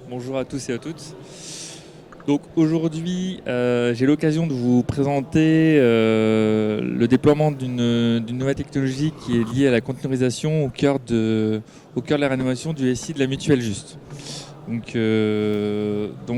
Bonjour à tous et à toutes. Donc aujourd'hui, j'ai l'occasion de vous présenter le déploiement d'une nouvelle technologie qui est liée à la conteneurisation au cœur de la rénovation du SI de la Mutuelle Juste. Donc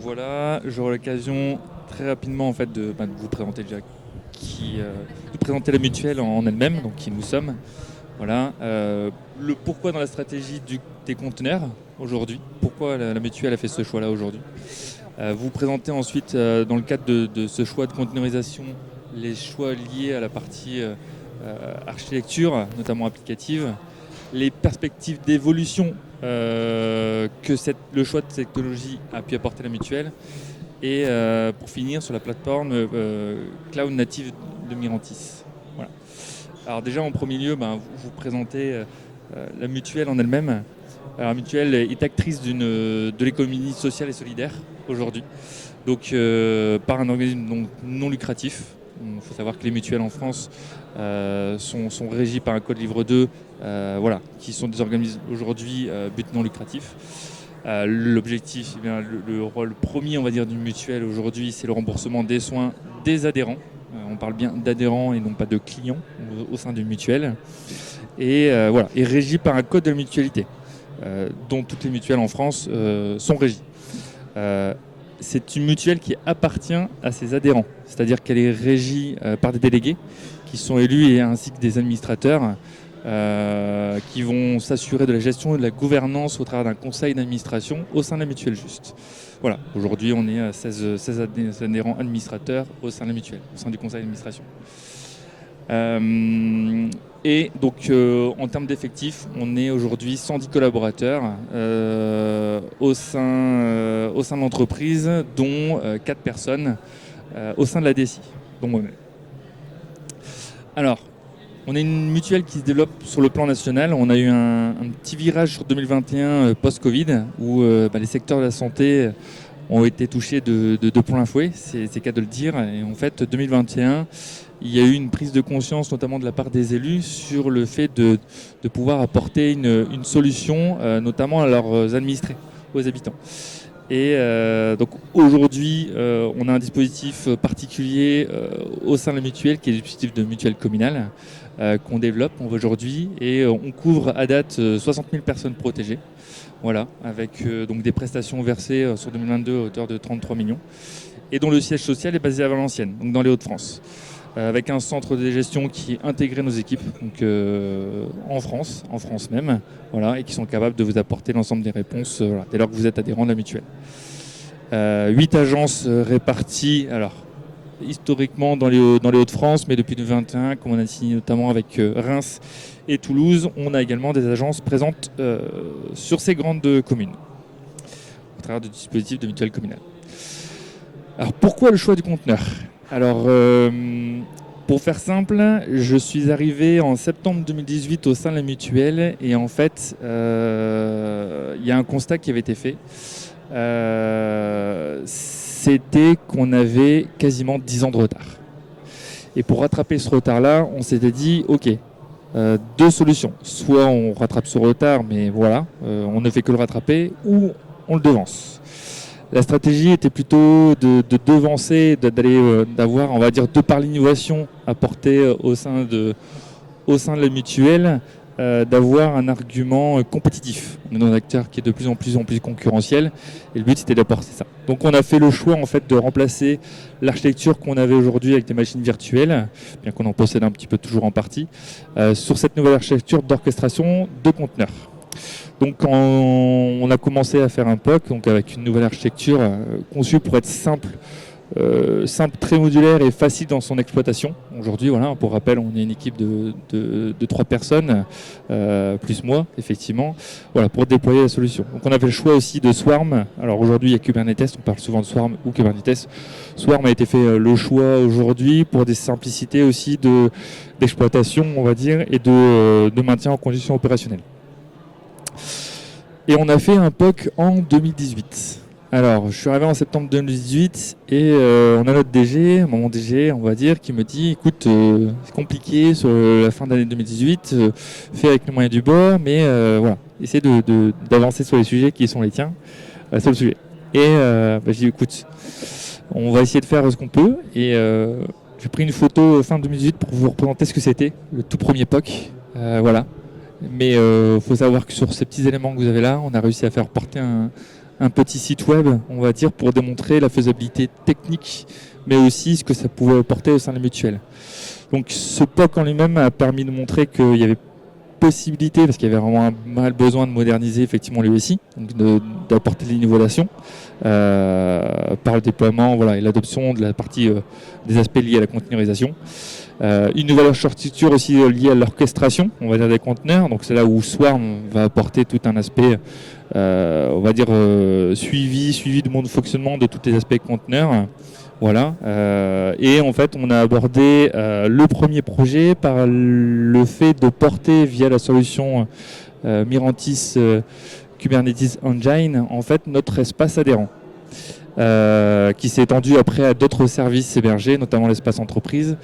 voilà, j'aurai l'occasion très rapidement en fait de vous présenter déjà de présenter la mutuelle en elle-même, donc qui nous sommes. Voilà, le pourquoi dans la stratégie des conteneurs aujourd'hui, pourquoi la mutuelle a fait ce choix-là aujourd'hui. Vous présentez ensuite, dans le cadre de ce choix de conteneurisation, les choix liés à la partie architecture, notamment applicative, les perspectives d'évolution que le choix de cette technologie a pu apporter à la mutuelle, et pour finir sur la plateforme cloud native de Mirantis. Voilà. Alors déjà en premier lieu, vous présentez la mutuelle en elle-même. Alors, la mutuelle est actrice de l'économie sociale et solidaire aujourd'hui, donc par un organisme non lucratif. Il faut savoir que les mutuelles en France sont régies par un code livre 2, qui sont des organismes aujourd'hui but non lucratif. L'objectif, le rôle premier, on va dire, d'une mutuelle aujourd'hui, c'est le remboursement des soins des adhérents. On parle bien d'adhérents et non pas de clients au sein d'une mutuelle. Et est régie par un code de la mutualité, dont toutes les mutuelles en France sont régies. C'est une mutuelle qui appartient à ses adhérents, c'est-à-dire qu'elle est régie par des délégués qui sont élus, et ainsi que des administrateurs qui vont s'assurer de la gestion et de la gouvernance au travers d'un conseil d'administration au sein de la mutuelle Juste. Voilà, aujourd'hui on est à 16 adhérents administrateurs au sein de la mutuelle, au sein du conseil d'administration. Et donc en termes d'effectifs, on est aujourd'hui 110 collaborateurs au sein de l'entreprise, dont 4 personnes au sein de la DSI, dont moi-même. Alors, on est une mutuelle qui se développe sur le plan national. On a eu un petit virage sur 2021 post-Covid, où les secteurs de la santé ont été touchés de plein fouet, c'est le cas de le dire. Et en fait, 2021, il y a eu une prise de conscience, notamment de la part des élus, sur le fait de pouvoir apporter une solution, notamment à leurs administrés, aux habitants. Et donc aujourd'hui, on a un dispositif particulier au sein de la mutuelle, qui est le dispositif de mutuelle communale, qu'on développe aujourd'hui, et on couvre à date 60 000 personnes protégées. Voilà, avec donc des prestations versées sur 2022 à hauteur de 33 millions, et dont le siège social est basé à Valenciennes, donc dans les Hauts-de-France, avec un centre de gestion qui intègre nos équipes, donc en France même, voilà, et qui sont capables de vous apporter l'ensemble des réponses dès lors que vous êtes adhérent de la mutuelle. 8 agences réparties, alors historiquement dans les Hauts-de-France, mais depuis 2021, comme on a signé notamment avec Reims et Toulouse, on a également des agences présentes sur ces grandes communes, au travers du dispositif de mutuelle communale. Alors pourquoi le choix du conteneur ? Alors pour faire simple, je suis arrivé en septembre 2018 au sein de la mutuelle, et en fait il y a un constat qui avait été fait. C'était qu'on avait quasiment 10 ans de retard. Et pour rattraper ce retard-là, on s'était dit, ok, 2 solutions. Soit on rattrape ce retard, mais voilà, on ne fait que le rattraper, ou on le devance. La stratégie était plutôt de devancer, d'avoir, on va dire, de par l'innovation apportée au sein de la mutuelle, d'avoir un argument compétitif. On est dans un acteur qui est de plus en plus concurrentiel, et le but c'était d'apporter ça. Donc on a fait le choix en fait de remplacer l'architecture qu'on avait aujourd'hui avec des machines virtuelles, bien qu'on en possède un petit peu toujours en partie, sur cette nouvelle architecture d'orchestration de conteneurs. Donc quand on a commencé à faire un POC, donc avec une nouvelle architecture conçue pour être simple, très modulaire et facile dans son exploitation. Aujourd'hui, voilà, pour rappel, on est une équipe de 3 personnes, plus moi, effectivement, voilà, pour déployer la solution. Donc on a fait le choix aussi de Swarm. Alors aujourd'hui, il y a Kubernetes, on parle souvent de Swarm ou Kubernetes. Swarm a été fait le choix aujourd'hui pour des simplicités aussi d'exploitation, on va dire, et de maintien en conditions opérationnelles. Et on a fait un POC en 2018. Alors, je suis arrivé en septembre 2018 et on a notre DG, mon DG, on va dire, qui me dit, écoute, c'est compliqué sur la fin d'année 2018, fais avec les moyens du bord, mais voilà, essaie d'avancer sur les sujets qui sont les tiens. sur le sujet. Et j'ai dit, écoute, on va essayer de faire ce qu'on peut. Et j'ai pris une photo fin 2018 pour vous représenter ce que c'était, le tout premier POC. Voilà. Mais il faut savoir que sur ces petits éléments que vous avez là, on a réussi à faire porter un petit site web, on va dire, pour démontrer la faisabilité technique, mais aussi ce que ça pouvait apporter au sein de la mutuelle. Donc ce POC en lui-même a permis de montrer qu'il y avait possibilité, parce qu'il y avait vraiment un mal besoin de moderniser effectivement le SI, donc d'apporter de l'innovation par le déploiement et l'adoption de la partie des aspects liés à la conteneurisation. Une nouvelle architecture aussi liée à l'orchestration, on va dire, des conteneurs. Donc c'est là où Swarm va apporter tout un aspect, on va dire, suivi de mon fonctionnement de tous les aspects conteneurs. Voilà. Et en fait, on a abordé le premier projet par le fait de porter via la solution Mirantis Kubernetes Engine, en fait, notre espace adhérent. Qui s'est étendu après à d'autres services hébergés, notamment l'espace entreprise.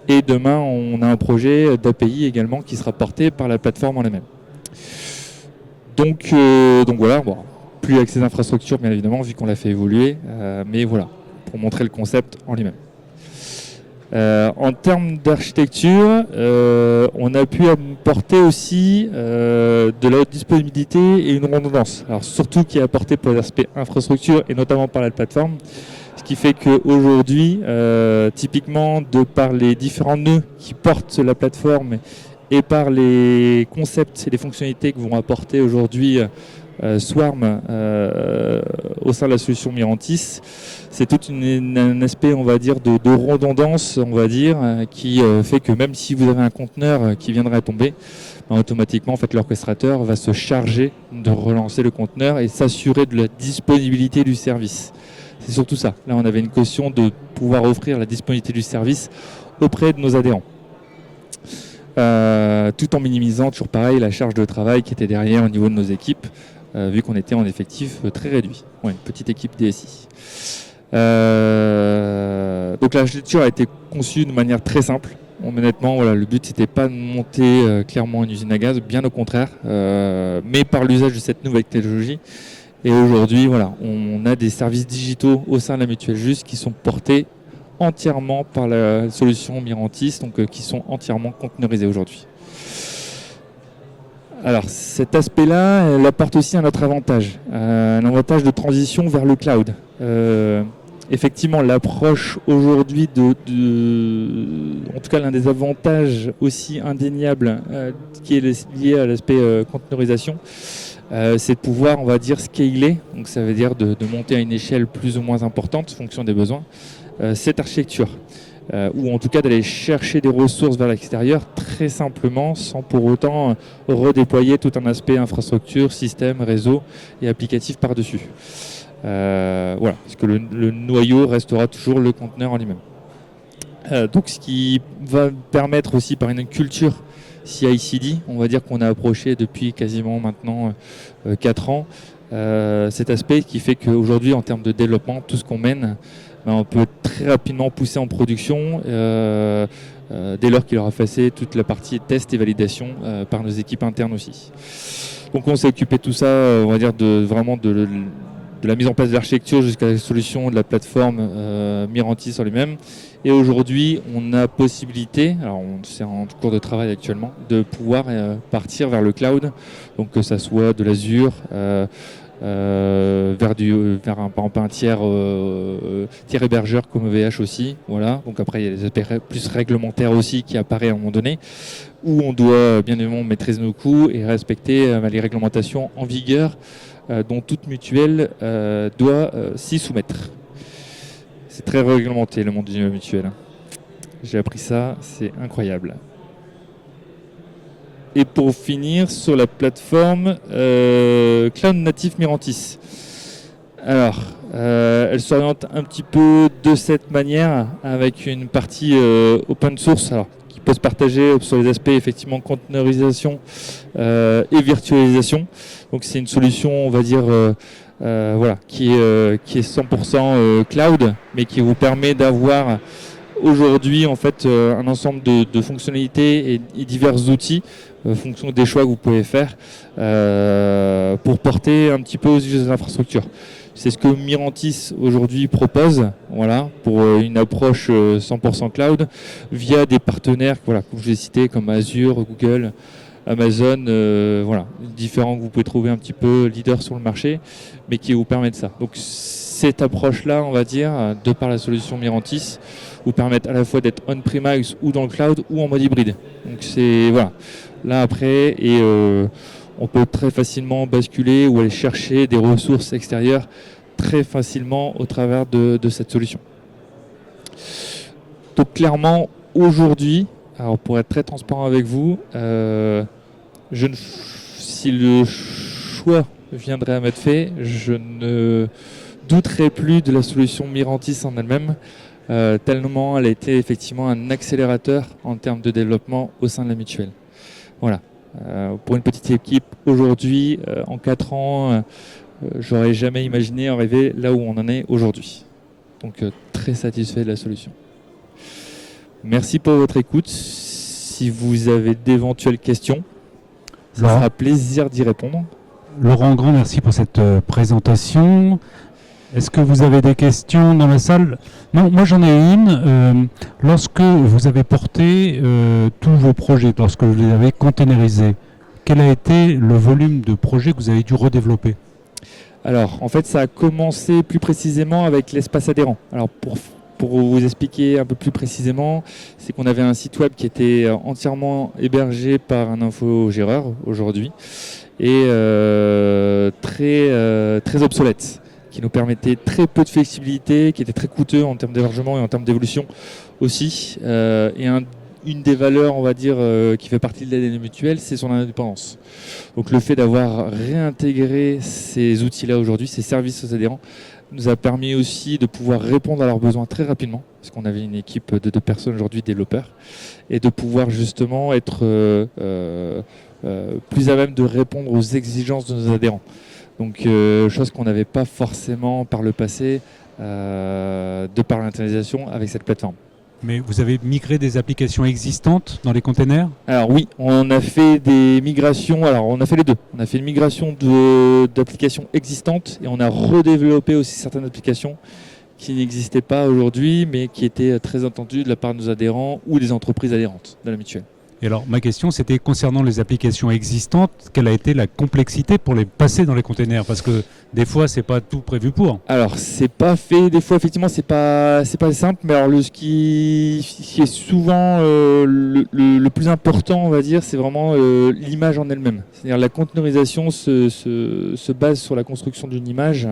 Et demain, on a un projet d'API également qui sera porté par la plateforme en elle-même. Donc voilà, bon, plus avec ces infrastructures, bien évidemment, vu qu'on l'a fait évoluer, mais voilà, pour montrer le concept en lui-même. En termes d'architecture, on a pu apporter aussi de la haute disponibilité et une redondance. Alors surtout qui est apporté pour l'aspect infrastructure et notamment par la plateforme. Ce qui fait qu'aujourd'hui, typiquement, de par les différents nœuds qui portent la plateforme et par les concepts et les fonctionnalités que vont apporter aujourd'hui Swarm au sein de la solution Mirantis, c'est tout un aspect, on va dire, de redondance, on va dire, qui fait que même si vous avez un conteneur qui viendrait à tomber, automatiquement, en fait, l'orchestrateur va se charger de relancer le conteneur et s'assurer de la disponibilité du service. C'est surtout ça. Là, on avait une caution de pouvoir offrir la disponibilité du service auprès de nos adhérents. Tout en minimisant, toujours pareil, la charge de travail qui était derrière au niveau de nos équipes, vu qu'on était en effectif très réduit. Ouais, une petite équipe DSI. Donc l'architecture a été conçue de manière très simple. Honnêtement, le but c'était pas de monter clairement une usine à gaz, bien au contraire, mais par l'usage de cette nouvelle technologie. Et aujourd'hui, on a des services digitaux au sein de la Mutuelle Juste qui sont portés entièrement par la solution Mirantis, donc qui sont entièrement conteneurisés aujourd'hui. Alors cet aspect-là, elle apporte aussi un autre avantage, un avantage de transition vers le cloud. Effectivement, l'approche aujourd'hui en tout cas l'un des avantages aussi indéniables qui est lié à l'aspect conteneurisation, c'est de pouvoir, on va dire, scaler, donc ça veut dire de monter à une échelle plus ou moins importante en fonction des besoins, cette architecture. Ou en tout cas d'aller chercher des ressources vers l'extérieur très simplement, sans pour autant redéployer tout un aspect infrastructure, système, réseau et applicatif par-dessus. Parce que le noyau restera toujours le conteneur en lui-même. Donc ce qui va permettre aussi par une culture CI/CD, on va dire qu'on a approché depuis quasiment maintenant 4 ans, cet aspect qui fait qu'aujourd'hui en termes de développement, tout ce qu'on mène, on peut très rapidement pousser en production dès lors qu'il aura passé toute la partie test et validation par nos équipes internes aussi. Donc on s'est occupé de tout ça, on va dire de la mise en place de l'architecture jusqu'à la solution de la plateforme Mirantis en lui-même. Et aujourd'hui, on a possibilité, alors c'est en cours de travail actuellement, de pouvoir partir vers le cloud, donc que ça soit de l'Azure, vers par exemple un tiers hébergeur comme EVH aussi. Voilà. Donc après, il y a des aspects plus réglementaires aussi qui apparaissent à un moment donné, où on doit bien évidemment maîtriser nos coûts et respecter les réglementations en vigueur dont toute mutuelle doit s'y soumettre. C'est très réglementé le monde du mutuel. J'ai appris ça, c'est incroyable. Et pour finir, sur la plateforme Cloud Native Mirantis. Alors, elle s'oriente un petit peu de cette manière, avec une partie open source, alors, qui peut se partager sur les aspects effectivement conteneurisation et virtualisation. Donc c'est une solution, on va dire, qui est 100% cloud, mais qui vous permet d'avoir aujourd'hui en fait un ensemble de fonctionnalités et divers outils fonction des choix que vous pouvez faire pour porter un petit peu aux usagers de l'infrastructure. C'est ce que Mirantis aujourd'hui propose, voilà, pour une approche 100% cloud via des partenaires, voilà, comme je vous ai cités, comme Azure, Google, Amazon, voilà, différents que vous pouvez trouver un petit peu leaders sur le marché, mais qui vous permettent ça. Donc cette approche-là, on va dire, de par la solution Mirantis, vous permettent à la fois d'être on-premise ou dans le cloud ou en mode hybride. Donc c'est voilà. Là après, et on peut très facilement basculer ou aller chercher des ressources extérieures très facilement au travers de cette solution. Donc clairement, aujourd'hui, alors pour être très transparent avec vous, si le choix viendrait à m'être fait, je ne douterai plus de la solution Mirantis en elle-même, tellement elle a été effectivement un accélérateur en termes de développement au sein de la mutuelle. Voilà. Pour une petite équipe, aujourd'hui, en 4 ans, j'aurais jamais imaginé arriver là où on en est aujourd'hui. Donc très satisfait de la solution. Merci pour votre écoute. Si vous avez d'éventuelles questions, ça sera plaisir d'y répondre. Laurent Grand, merci pour cette présentation. Est-ce que vous avez des questions dans la salle? Non, moi j'en ai une. Lorsque vous avez porté tous vos projets, lorsque vous les avez containerisés, quel a été le volume de projets que vous avez dû redévelopper? Alors, en fait, ça a commencé plus précisément avec l'espace adhérent. Alors, pour vous expliquer un peu plus précisément, c'est qu'on avait un site web qui était entièrement hébergé par un infogéreur aujourd'hui et très obsolète, qui nous permettait très peu de flexibilité, qui était très coûteux en termes d'hébergement et en termes d'évolution aussi. Et une des valeurs, on va dire, qui fait partie de l'ADN mutuelle, c'est son indépendance. Donc le fait d'avoir réintégré ces outils-là aujourd'hui, ces services aux adhérents, nous a permis aussi de pouvoir répondre à leurs besoins très rapidement, parce qu'on avait une équipe de 2 personnes aujourd'hui, développeurs, et de pouvoir justement être plus à même de répondre aux exigences de nos adhérents. Donc chose qu'on n'avait pas forcément par le passé de par l'internalisation avec cette plateforme. Mais vous avez migré des applications existantes dans les containers? Alors oui, on a fait des migrations, alors on a fait les deux. On a fait une migration d'applications existantes et on a redéveloppé aussi certaines applications qui n'existaient pas aujourd'hui mais qui étaient très attendues de la part de nos adhérents ou des entreprises adhérentes de la mutuelle. Et alors, ma question, c'était concernant les applications existantes, quelle a été la complexité pour les passer dans les containers? Parce que des fois, c'est pas tout prévu pour. Alors, c'est pas fait, des fois, effectivement, c'est pas simple, mais alors ce qui est souvent le plus important, on va dire, c'est vraiment l'image en elle-même. C'est-à-dire la containerisation se base sur la construction d'une image.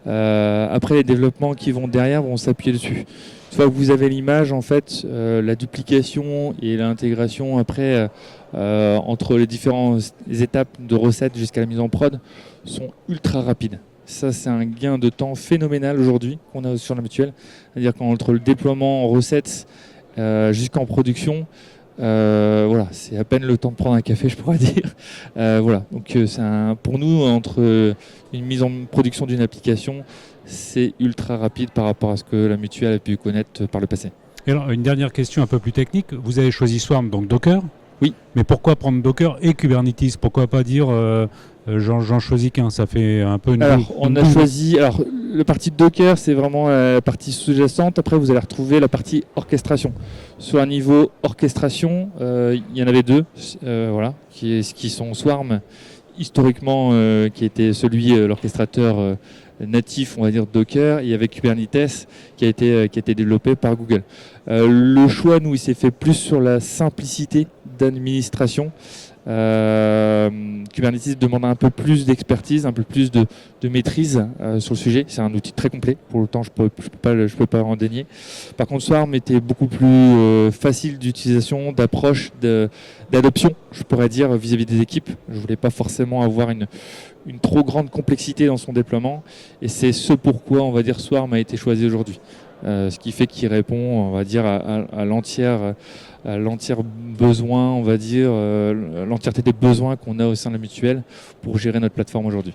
Après, les développements qui vont derrière vont s'appuyer dessus. Une fois que vous avez l'image, en fait, la duplication et l'intégration après entre les différentes étapes de recettes jusqu'à la mise en prod sont ultra rapides. Ça, c'est un gain de temps phénoménal aujourd'hui qu'on a sur la mutuelle. C'est-à-dire qu'entre le déploiement en recettes jusqu'en production, voilà, c'est à peine le temps de prendre un café, je pourrais dire. Voilà, donc pour nous, entre une mise en production d'une application, c'est ultra rapide par rapport à ce que la mutuelle a pu connaître par le passé. Et alors, une dernière question un peu plus technique. Vous avez choisi Swarm, donc Docker. Oui. Mais pourquoi prendre Docker et Kubernetes? Pourquoi pas dire j'en choisis qu'un? Ça fait un peu une... Alors, on a choisi... Alors, la partie de Docker, c'est vraiment la partie sous-jacente. Après, vous allez retrouver la partie orchestration. Sur un niveau orchestration, il y en avait 2, voilà, qui sont Swarm, historiquement, qui était l'orchestrateur natif, on va dire, Docker. Il y avait Kubernetes qui a été développé par Google. Le choix, nous, il s'est fait plus sur la simplicité d'administration. Kubernetes demande un peu plus d'expertise, un peu plus de maîtrise sur le sujet. C'est un outil très complet. Pour le temps, je peux pas en dénier. Par contre, Swarm était beaucoup plus facile d'utilisation, d'approche, d'adoption, je pourrais dire, vis-à-vis des équipes. Je voulais pas forcément avoir une trop grande complexité dans son déploiement. Et c'est ce pourquoi, on va dire, Swarm a été choisi aujourd'hui. Ce qui fait qu'il répond, on va dire, à l'entière besoin, on va dire, l'entièreté des besoins qu'on a au sein de la mutuelle pour gérer notre plateforme aujourd'hui.